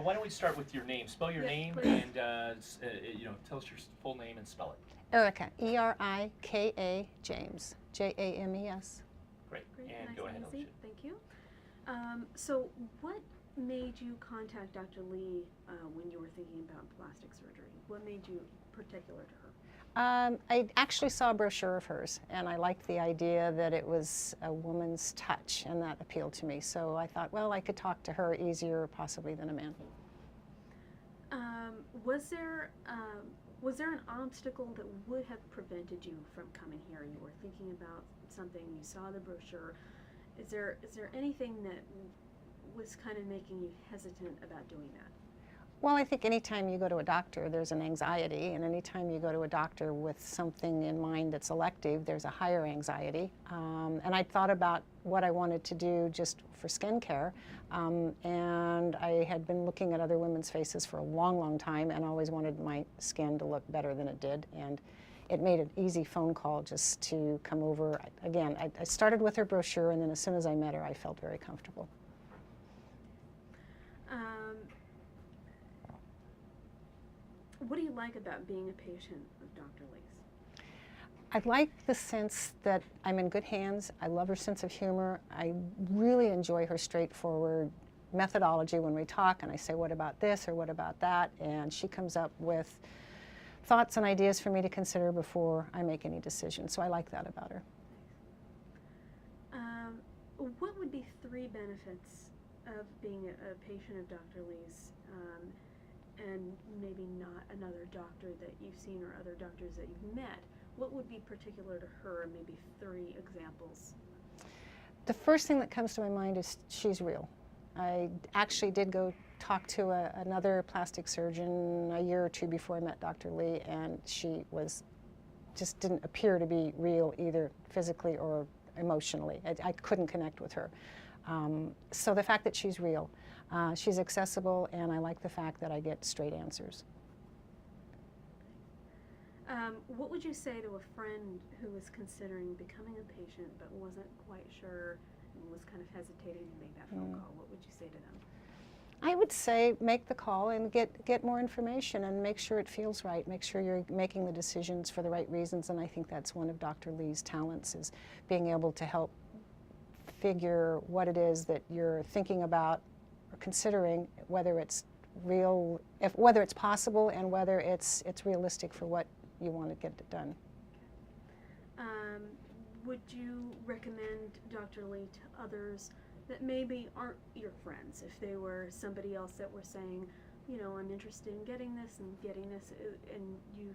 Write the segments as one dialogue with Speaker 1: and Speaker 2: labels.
Speaker 1: why don't we start with your name? Spell your name
Speaker 2: please.
Speaker 1: and tell us your full name and spell it.
Speaker 3: Erica, Erika James, James.
Speaker 1: Great.
Speaker 2: Great,
Speaker 1: And
Speaker 2: nice
Speaker 1: go ahead,
Speaker 2: and easy.
Speaker 1: Alicia.
Speaker 2: Thank you. So what made you contact Dr. Lee when you were thinking about plastic surgery? What made you particular to her?
Speaker 3: I actually saw a brochure of hers, and I liked the idea that it was a woman's touch, and that appealed to me. So I thought, well, I could talk to her easier possibly than a man.
Speaker 2: Was there an obstacle that would have prevented you from coming here? You were thinking about something, you saw the brochure. Is there anything that was kind of making you hesitant about doing that?
Speaker 3: Well, I think anytime you go to a doctor, there's an anxiety, and anytime you go to a doctor with something in mind that's elective, there's a higher anxiety. And I thought about what I wanted to do just for skin care, and I had been looking at other women's faces for a long, long time, and always wanted my skin to look better than it did. And it made an easy phone call just to come over. Again, I started with her brochure, and then as soon as I met her, I felt very comfortable.
Speaker 2: What do you like about being a patient of Dr. Lee's?
Speaker 3: I like the sense that I'm in good hands. I love her sense of humor. I really enjoy her straightforward methodology when we talk, and I say, what about this or what about that? And she comes up with thoughts and ideas for me to consider before I make any decisions. So I like that about her.
Speaker 2: What would be 3 benefits of being a patient of Dr. Lee's? And maybe not another doctor that you've seen or other doctors that you've met? What would be particular to her, and maybe 3 examples?
Speaker 3: The first thing that comes to my mind is she's real. I actually did go talk to another plastic surgeon a year or 2 before I met Dr. Lee, and she just didn't appear to be real either physically or emotionally. I couldn't connect with her. So the fact that she's real, she's accessible, and I like the fact that I get straight answers.
Speaker 2: What would you say to a friend who was considering becoming a patient but wasn't quite sure and was kind of hesitating to make that phone call? What would you say to them?
Speaker 3: I would say make the call and get more information and make sure it feels right. Make sure you're making the decisions for the right reasons, and I think that's one of Dr. Lee's talents, is being able to help figure what it is that you're thinking about or considering, whether it's real, whether it's possible, and whether it's realistic for what you want to get it done.
Speaker 2: Would you recommend Dr. Lee to others that maybe aren't your friends? If they were somebody else that were saying, I'm interested in getting this, and you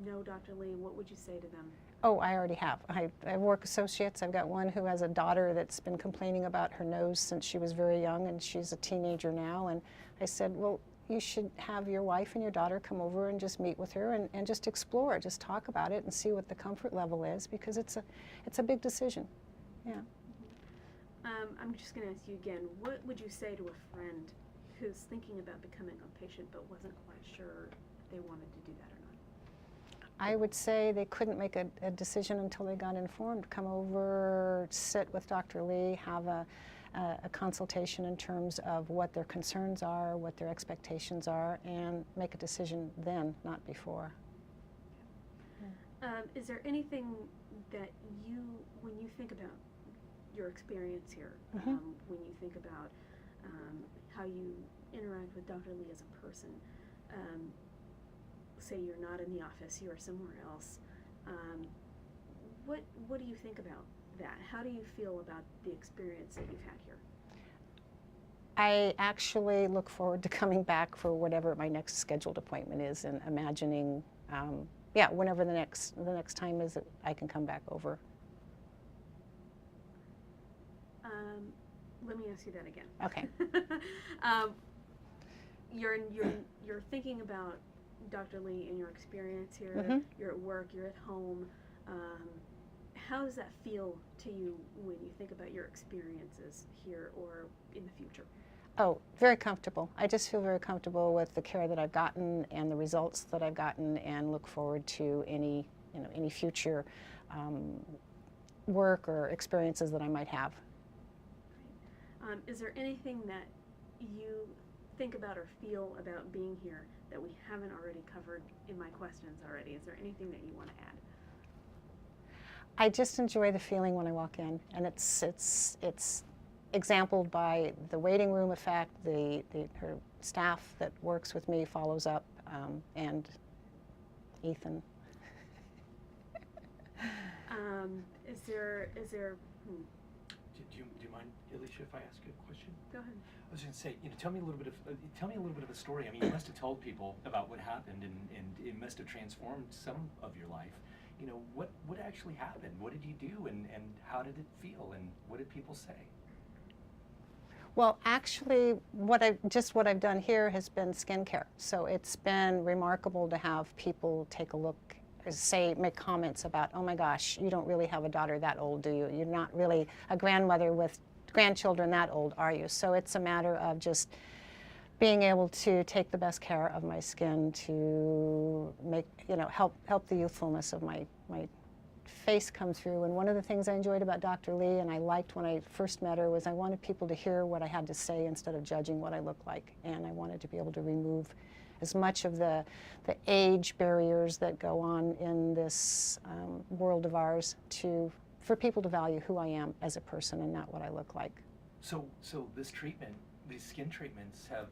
Speaker 2: know Dr. Lee, what would you say to them?
Speaker 3: Oh, I already have. I have work associates. I've got one who has a daughter that's been complaining about her nose since she was very young, and she's a teenager now. And I said, well, you should have your wife and your daughter come over and just meet with her and just explore, just talk about it and see what the comfort level is, because it's a big decision. Yeah.
Speaker 2: I'm just going to ask you again, what would you say to a friend who's thinking about becoming a patient but wasn't quite sure if they wanted to do that or not?
Speaker 3: I would say they couldn't make a decision until they got informed. Come over, sit with Dr. Lee, have a consultation in terms of what their concerns are, what their expectations are, and make a decision then, not before.
Speaker 2: Is there anything that when you think about your experience here, when you think about how you interact with Dr. Lee as a person, say you're not in the office, you're somewhere else, what do you think about that? How do you feel about the experience that you've had here?
Speaker 3: I actually look forward to coming back for whatever my next scheduled appointment is, and imagining, whenever the next time is that I can come back over.
Speaker 2: Let me ask you that again.
Speaker 3: Okay.
Speaker 2: You're thinking about Dr. Lee and your experience here. You're at work, you're at home. How does that feel to you when you think about your experiences here or in the future?
Speaker 3: Oh, very comfortable. I just feel very comfortable with the care that I've gotten and the results that I've gotten, and look forward to any future work or experiences that I might have.
Speaker 2: Is there anything that you think about or feel about being here that we haven't already covered in my questions already? Is there anything that you want to add?
Speaker 3: I just enjoy the feeling when I walk in, and it's exampled by the waiting room effect. Her staff that works with me follows up, and Ethan.
Speaker 2: Is there?
Speaker 1: Do you mind, Alicia, if I ask you a question?
Speaker 2: Go ahead.
Speaker 1: I was going to say, tell me a little bit of the story. I mean, you must have told people about what happened, and it must have transformed some of your life. What actually happened? What did you do, and how did it feel, and what did people say?
Speaker 3: Well, actually, what I've done here has been skincare. So it's been remarkable to have people take a look, make comments about, oh my gosh, you don't really have a daughter that old, do you? You're not really a grandmother with grandchildren that old, are you? So it's a matter of just being able to take the best care of my skin to make, help the youthfulness of my face come through. And one of the things I enjoyed about Dr. Lee, and I liked when I first met her, was I wanted people to hear what I had to say instead of judging what I looked like. And I wanted to be able to remove as much of the age barriers that go on in this world of ours for people to value who I am as a person and not what I look like.
Speaker 1: So this treatment, these skin treatments have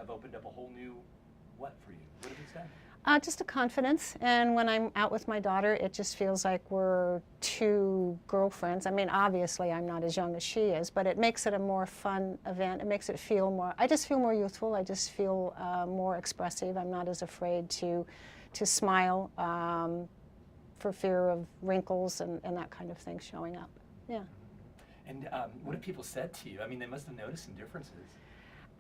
Speaker 1: opened up a whole new what for you? What have it done?
Speaker 3: Just a confidence, and when I'm out with my daughter, it just feels like we're two girlfriends. I mean, obviously I'm not as young as she is, but it makes it a more fun event. It makes it feel more, I just feel more youthful. I just feel more expressive. I'm not as afraid to smile for fear of wrinkles and that kind of thing showing up. Yeah.
Speaker 1: And what have people said to you? I mean, they must have noticed some differences.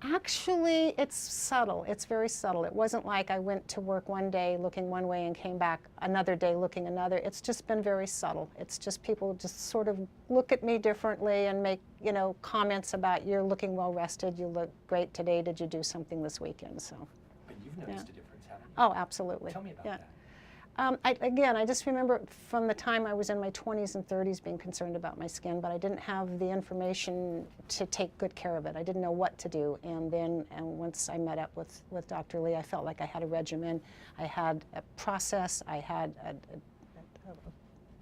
Speaker 3: Actually, it's subtle. It's very subtle. It wasn't like I went to work one day looking one way and came back another day looking another. It's just been very subtle. It's just people just sort of look at me differently and make, comments about, you're looking well rested, you look great today, did you do something this weekend? So.
Speaker 1: But you've noticed a difference, haven't you?
Speaker 3: Oh, absolutely.
Speaker 1: Tell me about that.
Speaker 3: I just remember from the time I was in my 20s and 30s being concerned about my skin, but I didn't have the information to take good care of it. I didn't know what to do. And once I met up with Dr. Lee, I felt like I had a regimen. I had a process. I had a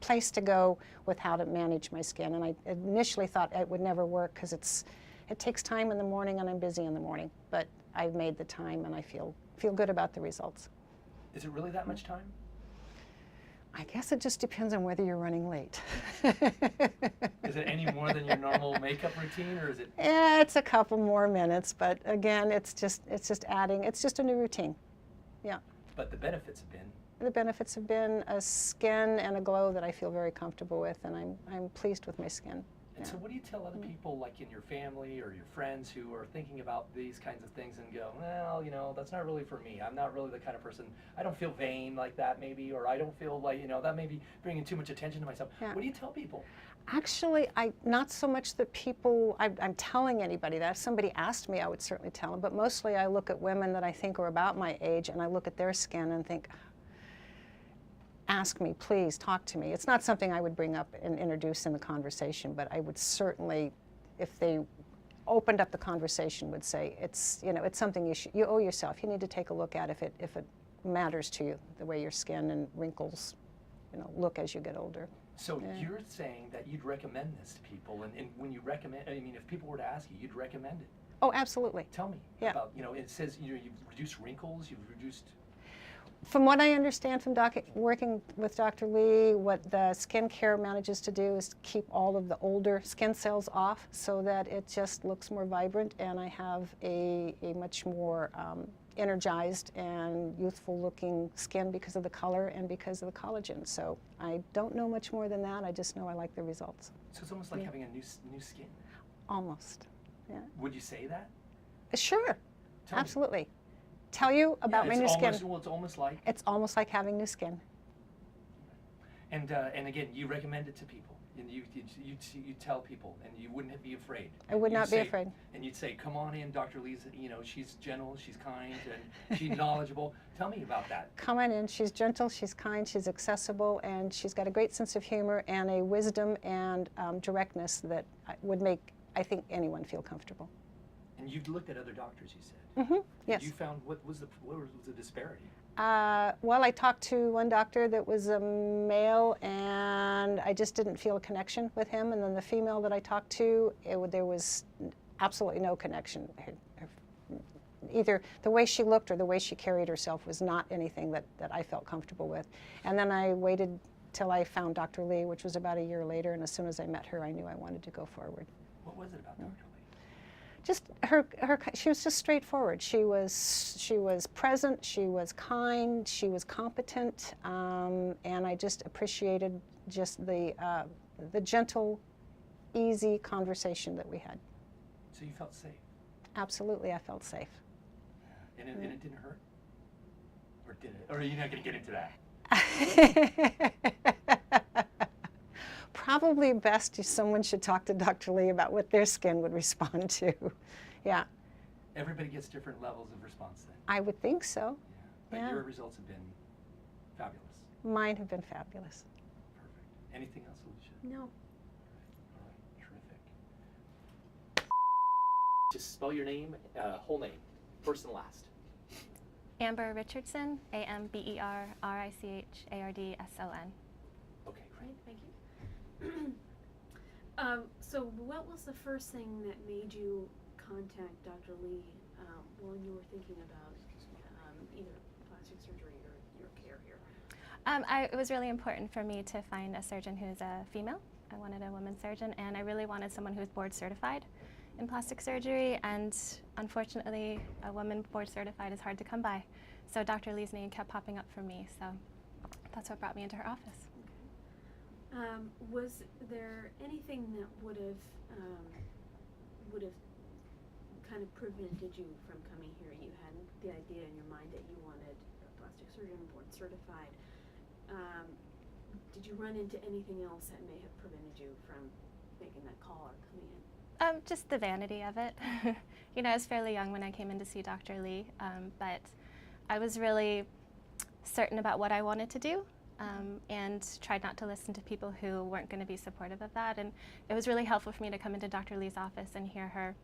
Speaker 3: place to go with how to manage my skin. And I initially thought it would never work because it takes time in the morning and I'm busy in the morning. But I've made the time and I feel good about the results.
Speaker 1: Is it really that much time?
Speaker 3: I guess it just depends on whether you're running late.
Speaker 1: Is it any more than your normal makeup routine, or is it?
Speaker 3: Yeah, it's a couple more minutes, but again, it's just adding. It's just a new routine. Yeah.
Speaker 1: But the benefits have been?
Speaker 3: The benefits have been a skin and a glow that I feel very comfortable with, and I'm pleased with my skin.
Speaker 1: And so what do you tell other people, like in your family or your friends, who are thinking about these kinds of things and go, well, that's not really for me. I'm not really the kind of person, I don't feel vain like that maybe, or I don't feel like, that may be bringing too much attention to myself. Yeah. What do you tell people?
Speaker 3: Actually, not so much that people, I'm telling anybody that. If somebody asked me, I would certainly tell them. But mostly I look at women that I think are about my age, and I look at their skin and think, ask me, please, talk to me. It's not something I would bring up and introduce in the conversation, but I would certainly, if they opened up the conversation, would say, it's something you owe yourself. You need to take a look at if it matters to you, the way your skin and wrinkles, look as you get older.
Speaker 1: So you're saying that you'd recommend this to people, and when you recommend, if people were to ask you, you'd recommend it?
Speaker 3: Oh, absolutely.
Speaker 1: Tell me about, it says, you've reduced wrinkles, you've reduced...
Speaker 3: From what I understand from working with Dr. Lee, what the skincare manages to do is keep all of the older skin cells off so that it just looks more vibrant, and I have a much more energized and youthful looking skin because of the color and because of the collagen. So I don't know much more than that. I just know I like the results.
Speaker 1: So it's almost like having a new skin.
Speaker 3: Almost, yeah.
Speaker 1: Would you say that?
Speaker 3: Sure, absolutely. Tell you about my new skin.
Speaker 1: Well, it's almost like?
Speaker 3: It's almost like having new skin.
Speaker 1: And again, you recommend it to people. And you tell people, and you wouldn't be afraid.
Speaker 3: I would not be afraid.
Speaker 1: And you'd say, come on in, Dr. Lee's, she's gentle, she's kind, and she's knowledgeable. Tell me about that.
Speaker 3: Come on in. She's gentle, she's kind, she's accessible, and she's got a great sense of humor and a wisdom and directness that would make, I think, anyone feel comfortable.
Speaker 1: And you've looked at other doctors, you said.
Speaker 3: Yes.
Speaker 1: You found what was the disparity?
Speaker 3: Well, I talked to one doctor that was a male, and I just didn't feel a connection with him. And then the female that I talked to, there was absolutely no connection. Either the way she looked or the way she carried herself was not anything that I felt comfortable with. And then I waited till I found Dr. Lee, which was about a year later, and as soon as I met her, I knew I wanted to go forward.
Speaker 1: What was it about Dr. Lee?
Speaker 3: Just she was just straightforward. She was present, she was kind, she was competent, and I just appreciated just the gentle, easy conversation that we had.
Speaker 1: So you felt safe?
Speaker 3: Absolutely, I felt safe.
Speaker 1: And it didn't hurt? Or did it? Or are you not going to get into that?
Speaker 3: Probably best if someone should talk to Dr. Lee about what their skin would respond to. Yeah.
Speaker 1: Everybody gets different levels of response then.
Speaker 3: I would think so.
Speaker 1: Yeah. But
Speaker 3: Yeah.
Speaker 1: your results have been fabulous.
Speaker 3: Mine have been fabulous.
Speaker 1: Perfect. Anything else, Alicia?
Speaker 2: No.
Speaker 1: All right. Terrific. Just spell your name, whole name, first and last.
Speaker 4: Amber Richardson, AmberRichardson.
Speaker 1: Okay, great.
Speaker 2: Great, thank you. So what was the first thing that made you contact Dr. Lee when you were thinking about either plastic surgery or your care here?
Speaker 4: It was really important for me to find a surgeon who's a female. I wanted a woman surgeon, and I really wanted someone who's board certified in plastic surgery, and unfortunately a woman board certified is hard to come by. So Dr. Lee's name kept popping up for me, so that's what brought me into her office.
Speaker 2: Was there anything that would have kind of prevented you from coming here? You had the idea in your mind that you wanted a plastic surgeon board certified. Did you run into anything else that may have prevented you from making that call or coming in?
Speaker 4: Just the vanity of it. You know, I was fairly young when I came in to see Dr. Lee, but I was really certain about what I wanted to do. And tried not to listen to people who weren't going to be supportive of that. And it was really helpful for me to come into Dr. Lee's office and hear her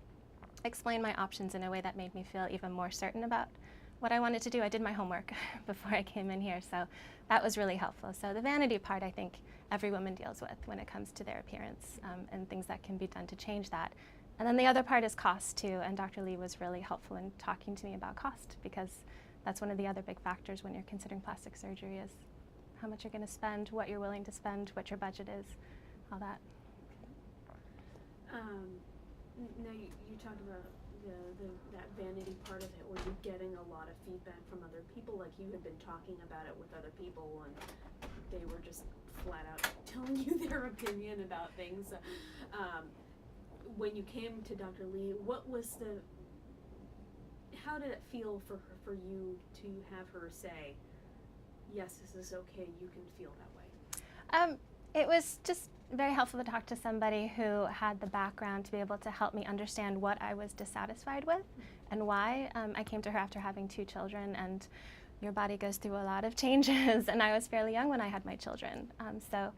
Speaker 4: explain my options in a way that made me feel even more certain about what I wanted to do. I did my homework before I came in here, so that was really helpful. So the vanity part, I think every woman deals with when it comes to their appearance, and things that can be done to change that. And then the other part is cost too, and Dr. Lee was really helpful in talking to me about cost, because that's one of the other big factors when you're considering plastic surgery is how much you're going to spend, what you're willing to spend, what your budget is, all that.
Speaker 2: Now you talked about that vanity part of it. Were you getting a lot of feedback from other people? Like you had been talking about it with other people and they were just flat out telling you their opinion about things. When you came to Dr. Lee, how did it feel for you to have her say, yes, this is okay, you can feel that way?
Speaker 4: It was just very helpful to talk to somebody who had the background to be able to help me understand what I was dissatisfied with and why. I came to her after having 2 children, and your body goes through a lot of changes, and I was fairly young when I had my children. So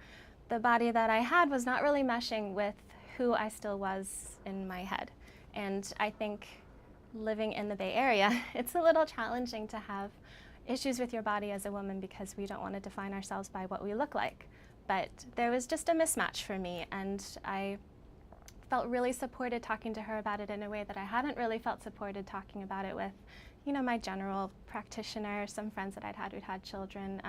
Speaker 4: the body that I had was not really meshing with who I still was in my head. And I think living in the Bay Area, it's a little challenging to have issues with your body as a woman because we don't want to define ourselves by what we look like. But there was just a mismatch for me, and I felt really supported talking to her about it in a way that I hadn't really felt supported talking about it with, you know, my general practitioner, some friends that I'd had who'd had children.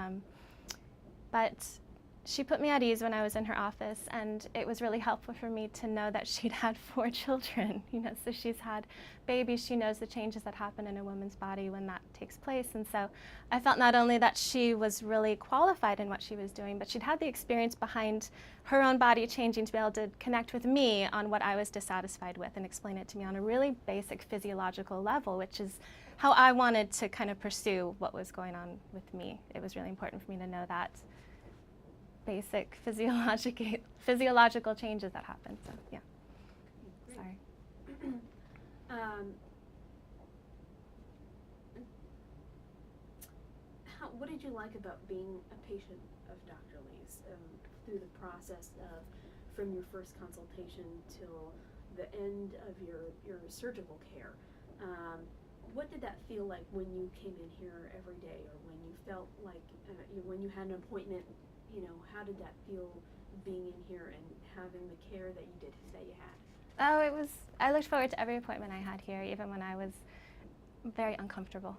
Speaker 4: But she put me at ease when I was in her office, and it was really helpful for me to know that she'd had 4 children, you know, so she's had babies. She knows the changes that happen in a woman's body when that takes place. And so I felt not only that she was really qualified in what she was doing, but she'd had the experience behind her own body changing to be able to connect with me on what I was dissatisfied with and explain it to me on a really basic physiological level, which is how I wanted to kind of pursue what was going on with me. It was really important for me to know that basic physiological changes that happen. So yeah.
Speaker 2: Great.
Speaker 4: Sorry.
Speaker 2: What did you like about being a patient of Dr. Lee's through the process of from your first consultation till the end of your surgical care? what did that feel like when you came in here every day, or when you felt like, when you had an appointment, how did that feel being in here and having the care that you did say you had?
Speaker 4: Oh, I looked forward to every appointment I had here, even when I was very uncomfortable.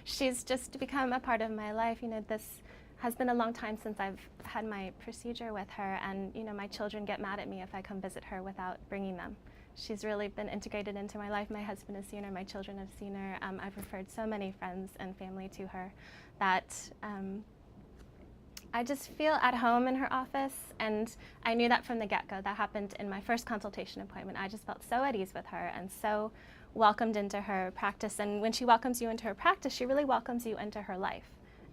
Speaker 4: She's just become a part of my life. This has been a long time since I've had my procedure with her, and my children get mad at me if I come visit her without bringing them. She's really been integrated into my life. My husband has seen her, my children have seen her. I've referred so many friends and family to her that I just feel at home in her office, and I knew that from the get-go. That happened in my first consultation appointment. I just felt so at ease with her and so welcomed into her practice. And when she welcomes you into her practice, she really welcomes you into her life.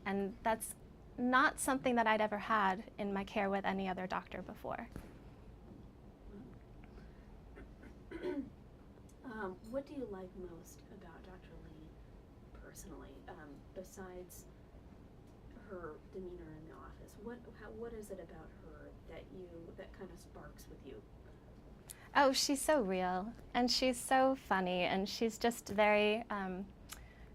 Speaker 4: And that's not something that I'd ever had in my care with any other doctor before.
Speaker 2: What do you like most about Dr. Lee personally, besides her demeanor in the office? What is it about her that kind of sparks with you?
Speaker 4: Oh, she's so real, and she's so funny, and she's just very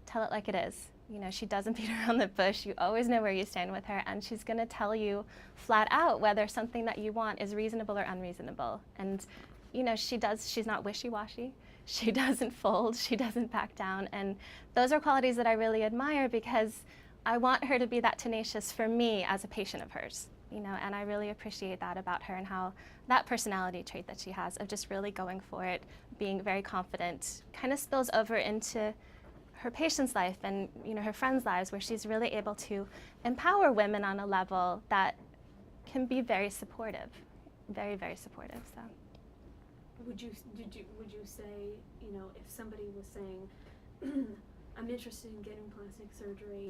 Speaker 4: tell it like it is. She doesn't beat around the bush. You always know where you stand with her, and she's going to tell you flat out whether something that you want is reasonable or unreasonable. And she's not wishy-washy. She doesn't fold. She doesn't back down. And those are qualities that I really admire, because I want her to be that tenacious for me as a patient of hers. And I really appreciate that about her, and how that personality trait that she has of just really going for it, being very confident, kind of spills over into her patient's life and her friends' lives, where she's really able to empower women on a level that can be very supportive, very, very supportive. So.
Speaker 2: Would you say, if somebody was saying, I'm interested in getting plastic surgery,